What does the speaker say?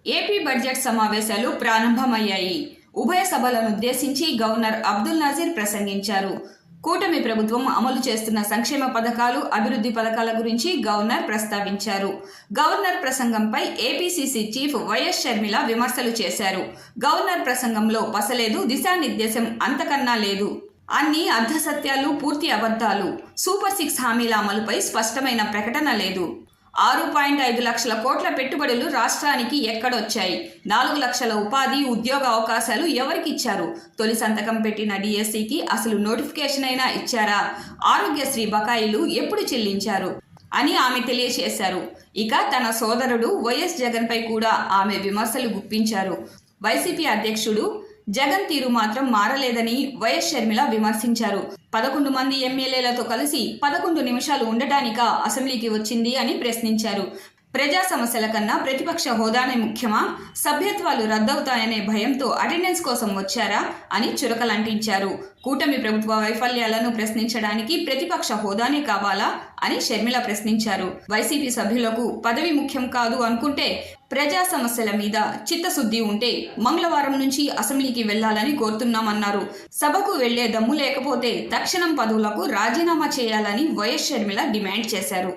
AP budget సమావేశాలు ప్రారంభమయ్యాయి. ఉభయ సభలను ఉద్దేశించి గవర్నర్ అబ్దుల్ నజీర్ ప్రసంగించారు. కూటమి ప్రభుత్వం అమలు చేస్తున్న సంక్షేమ పథకాలు, అభివృద్ధి పథకాల గురించి గవర్నర్ ప్రస్తావించారు. గవర్నర్ ప్రసంగంపై ఏపీసీసీ చీఫ్ వైఎస్ షర్మిల విమర్శలు చేశారు. గవర్నర్ ప్రసంగంలో పసలేదు, దిశానిర్దేశం అంతకన్నా లేదు. అన్ని అర్ధసత్యాలు, పూర్తి అబద్ధాలు. సూపర్ 6 హామీల అమలుపై స్పష్టమైన ప్రకటన లేదు. 6.5 లక్షల కోట్ల పెట్టుబడులు రాష్ట్రానికి ఎక్కడొచ్చాయి? 4 లక్షల ఉపాధి, ఉద్యోగ అవకాశాలు ఎవరికిచ్చారు? తొలి సంతకం పెట్టిన డిఎస్సికి అసలు నోటిఫికేషన్ అయినా ఇచ్చారా? ఆరోగ్యశ్రీ బకాయిలు ఎప్పుడు చెల్లించారు అని ఆమె తెలియజేశారు. ఇక తన సోదరుడు వైఎస్ జగన్పై కూడా ఆమె విమర్శలు గుప్పించారు. వైసీపీ అధ్యక్షుడు జగన్ తీరు మాత్రం మారలేదని వైఎస్ షర్మిల విమర్శించారు. 11 మంది ఎమ్మెల్యేలతో కలిసి 11 నిమిషాలు ఉండటానికా అసెంబ్లీకి వచ్చింది అని ప్రశ్నించారు. ప్రజా సమస్యల కన్నా ప్రతిపక్ష హోదానే ముఖ్యమా? సభ్యత్వాలు రద్దవుతాయనే భయంతో అటెండెన్స్ కోసం వచ్చారా అని చురకలంటించారు. కూటమి ప్రభుత్వ వైఫల్యాలను ప్రశ్నించడానికి ప్రతిపక్ష హోదానే కావాలా అని షర్మిల ప్రశ్నించారు. వైసీపీ సభ్యులకు పదవి ముఖ్యం కాదు అనుకుంటే, ప్రజా సమస్యల మీద చిత్తశుద్ధి ఉంటే మంగళవారం నుంచి అసెంబ్లీకి వెళ్లాలని కోరుతున్నామన్నారు. సభకు వెళ్లే దమ్ము లేకపోతే తక్షణం పదవులకు రాజీనామా చేయాలని వైఎస్ షర్మిల డిమాండ్ చేశారు.